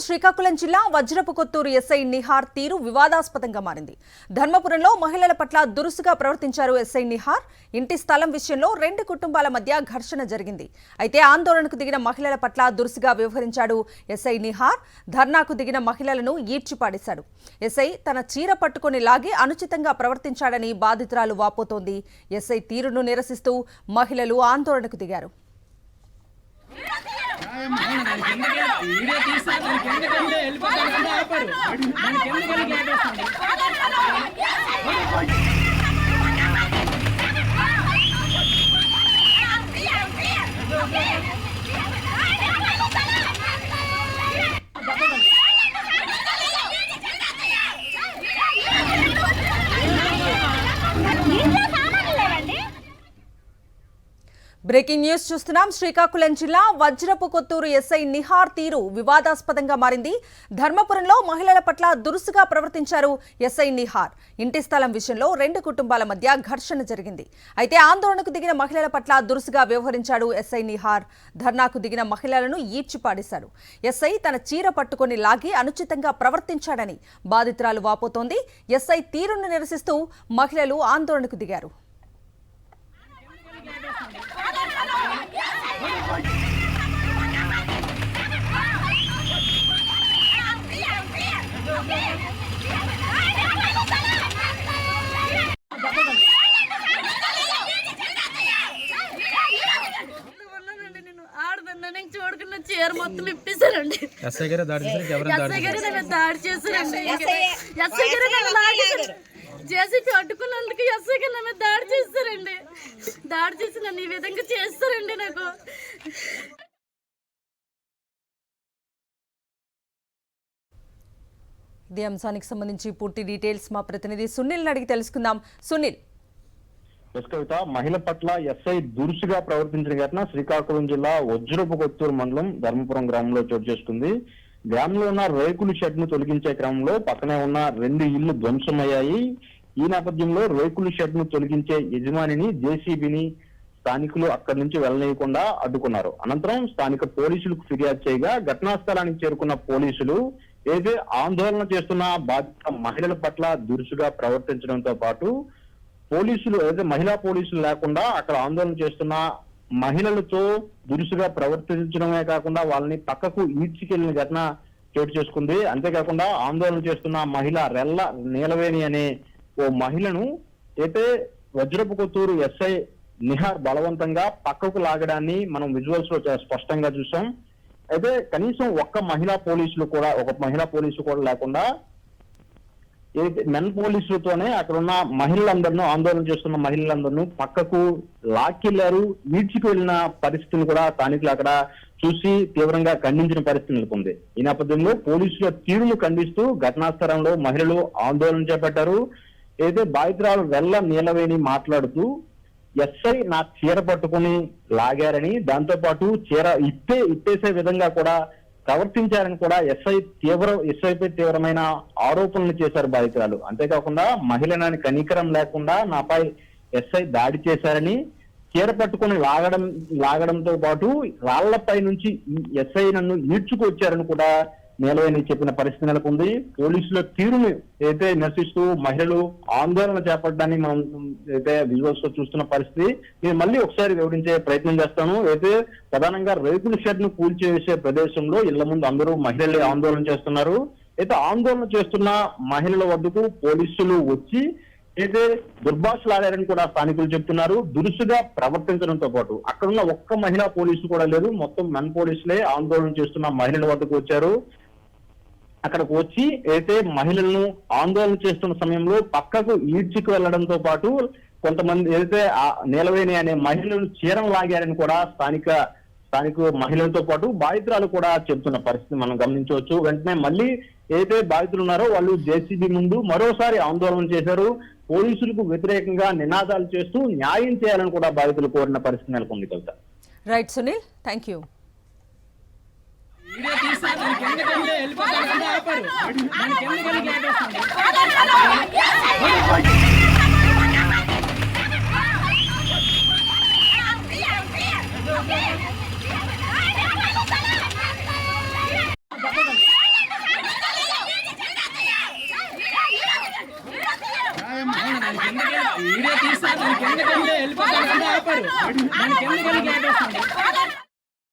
శ్రీకాకుళం జిల్లా వజ్రపు కొత్తూరు ఎస్ఐ నిహార్ తీరు వివాదాస్పదంగా మారింది. ధర్మపురంలో మహిళల పట్ల దురుసుగా ప్రవర్తించారు ఎస్ఐ నిహార్. ఇంటి స్థలం విషయంలో రెండు కుటుంబాల మధ్య ఘర్షణ జరిగింది. అయితే ఆందోళనకు దిగిన మహిళల పట్ల దురుసుగా వ్యవహరించాడు ఎస్ఐ నిహార్. ధర్నాకు దిగిన మహిళలను ఈడ్చిపాడేశాడు. ఎస్ఐ తన చీర పట్టుకుని లాగి అనుచితంగా ప్రవర్తించాడని బాధితురాలు వాపోతోంది. ఎస్ఐ తీరును నిరసిస్తూ మహిళలు ఆందోళనకు దిగారు. బ్రేకింగ్ న్యూస్ చూస్తున్నాం. శ్రీకాకుళం జిల్లా వజ్రపు కొత్తూరు ఎస్ఐ నిహార్ తీరు వివాదాస్పదంగా మారింది. ధర్మపురంలో మహిళల పట్ల దురుసుగా ప్రవర్తించారు ఎస్ఐ నిహార్. ఇంటి స్థలం విషయంలో రెండు కుటుంబాల మధ్య ఘర్షణ జరిగింది. అయితే ఆందోళనకు దిగిన మహిళల పట్ల దురుసుగా వ్యవహరించాడు ఎస్ఐ నిహార్. ధర్నాకు దిగిన మహిళలను ఈడ్చిపాడేశాడు. ఎస్ఐ తన చీర పట్టుకుని లాగి అనుచితంగా ప్రవర్తించాడని బాధితురాలు వాపోతోంది. ఎస్ఐ తీరును నిరసిస్తూ మహిళలు ఆందోళనకు దిగారు. చూడకుండా చీర మొత్తం ఇప్పేశారండి. ఎస్ఐ గారు దాడి చేశారండి. ఎస్ఐ గారు జేసీపీ అడ్డుకున్నందుకు ఎస్ఐ గారు నా మీద దాడి చేస్తారండి. దాడి చేసి నన్ను ఈ విధంగా చేస్తారండి. నాకు ఇదే అంశానికి సంబంధించి పూర్తి డీటెయిల్స్ మా ప్రతినిధి సునీల్ అడిగి తెలుసుకుందాం. సునీల్, కవిత, మహిళ పట్ల ఎస్ఐ దురుసుగా ప్రవర్తించిన ఘటన శ్రీకాకుళం జిల్లా వజ్రపు కొత్తూరు మండలం ధర్మపురం గ్రామంలో చోటు చేసుకుంది. గ్రామంలో ఉన్న రేకుల షెడ్ ను తొలగించే క్రమంలో పక్కనే ఉన్న రెండు ఇళ్లు ధ్వంసమయ్యాయి. ఈ నేపథ్యంలో రేకుల షెడ్ ను తొలగించే యజమానిని జేసీబీని స్థానికులు అక్కడి నుంచి వెళ్ళనీయకుండా అడ్డుకున్నారు. అనంతరం స్థానిక పోలీసులకు ఫిర్యాదు చేయగా ఘటనా స్థలానికి చేరుకున్న పోలీసులు ఏదైతే ఆందోళన చేస్తున్న బాధిత మహిళల పట్ల దురుసుగా ప్రవర్తించడంతో పాటు పోలీసులు ఏదైతే మహిళా పోలీసులు లేకుండా అక్కడ ఆందోళన చేస్తున్న మహిళలతో దురుసుగా ప్రవర్తించడమే కాకుండా వాళ్ళని పక్కకు ఈడ్చికెళ్లిన ఘటన చోటు చేసుకుంది. అంతేకాకుండా ఆందోళన చేస్తున్న మహిళ రెల్ల నీలవేణి అనే ఓ మహిళను అయితే వజ్రపు కొత్తూరు ఎస్ఐ నిహార్ బలవంతంగా పక్కకు లాగడాన్ని మనం విజువల్స్ లో స్పష్టంగా చూసాం. అయితే కనీసం ఒక మహిళా పోలీసు కూడా లేకుండా మెన్ పోలీసులతోనే అక్కడ ఉన్న మహిళలందరినూ ఆందోళన చేస్తున్న మహిళలందరినూ పక్కకు లాక్కెళ్లారు. ఈడ్చికి వెళ్లిన పరిస్థితిని కూడా స్థానికులు అక్కడ చూసి తీవ్రంగా ఖండించిన పరిస్థితి నెలకొంది. ఈ నేపథ్యంలో పోలీసుల తీరును ఖండిస్తూ ఘటనా స్థలంలో మహిళలు ఆందోళన చేపట్టారు. ఏదైతే బాధితురాలు వెల్ల నీలవేణి మాట్లాడుతూ ఎస్ఐ నా చీర పట్టుకుని లాగారని, దాంతో పాటు చీర ఇప్పేసే విధంగా కూడా ప్రవర్తించారని కూడా ఎస్ఐపై తీవ్రమైన ఆరోపణలు చేశారు బాధితురాలు. అంతేకాకుండా మహిళని కనికరం లేకుండా నాపై ఎస్ఐ దాడి చేశారని, చీర పట్టుకుని లాగడంతో పాటు రాళ్లపై నుంచి ఎస్ఐ నన్ను ఈడ్చుకొచ్చారని కూడా నీలవేణి చెప్పిన పరిస్థితి నెలకొంది. పోలీసుల తీరును అయితే నిరసిస్తూ మహిళలు ఆందోళన చేపట్టడాన్ని మనం అయితే విజువల్స్ లో చూస్తున్న పరిస్థితి. నేను మళ్ళీ ఒకసారి వివరించే ప్రయత్నం చేస్తాను. అయితే ప్రధానంగా రేకుల షెడ్ ను కూల్చేసే ప్రదేశంలో ఇళ్ల ముందు అందరూ మహిళలే ఆందోళన చేస్తున్నారు. అయితే ఆందోళన చేస్తున్న మహిళల వద్దకు పోలీసులు వచ్చి అయితే దుర్భాషలాడారని కూడా స్థానికులు చెప్తున్నారు. దురుసుగా ప్రవర్తించడంతో పాటు అక్కడున్న ఒక్క మహిళా పోలీసు కూడా లేదు, మొత్తం మెన్ పోలీసులే ఆందోళన చేస్తున్న మహిళల వద్దకు వచ్చారు. అక్కడికి వచ్చి అయితే మహిళలను ఆందోళన చేస్తున్న సమయంలో పక్కకు ఈడ్చికి వెళ్లడంతో పాటు కొంతమంది ఏదైతే నీలవేణి అనే మహిళలు చీరం లాగారని కూడా స్థానిక మహిళలతో పాటు బాధితురాలు కూడా చెబుతున్న పరిస్థితి మనం గమనించవచ్చు. వెంటనే మళ్ళీ ఏదైతే బాధితులు ఉన్నారో వాళ్ళు జేసీబీ ముందు మరోసారి ఆందోళన చేశారు. పోలీసులకు వ్యతిరేకంగా నినాదాలు చేస్తూ న్యాయం చేయాలని కూడా బాధితులు కోరిన పరిస్థితి నెలకొంది. Kavitha. Right Sunil, thank you. దానికి ఎందుకు వీడియో తీస్తే దానికి ఎందుకంటే వెళ్ళిపోతాను ఆపారు దానికి ఎందుకంటే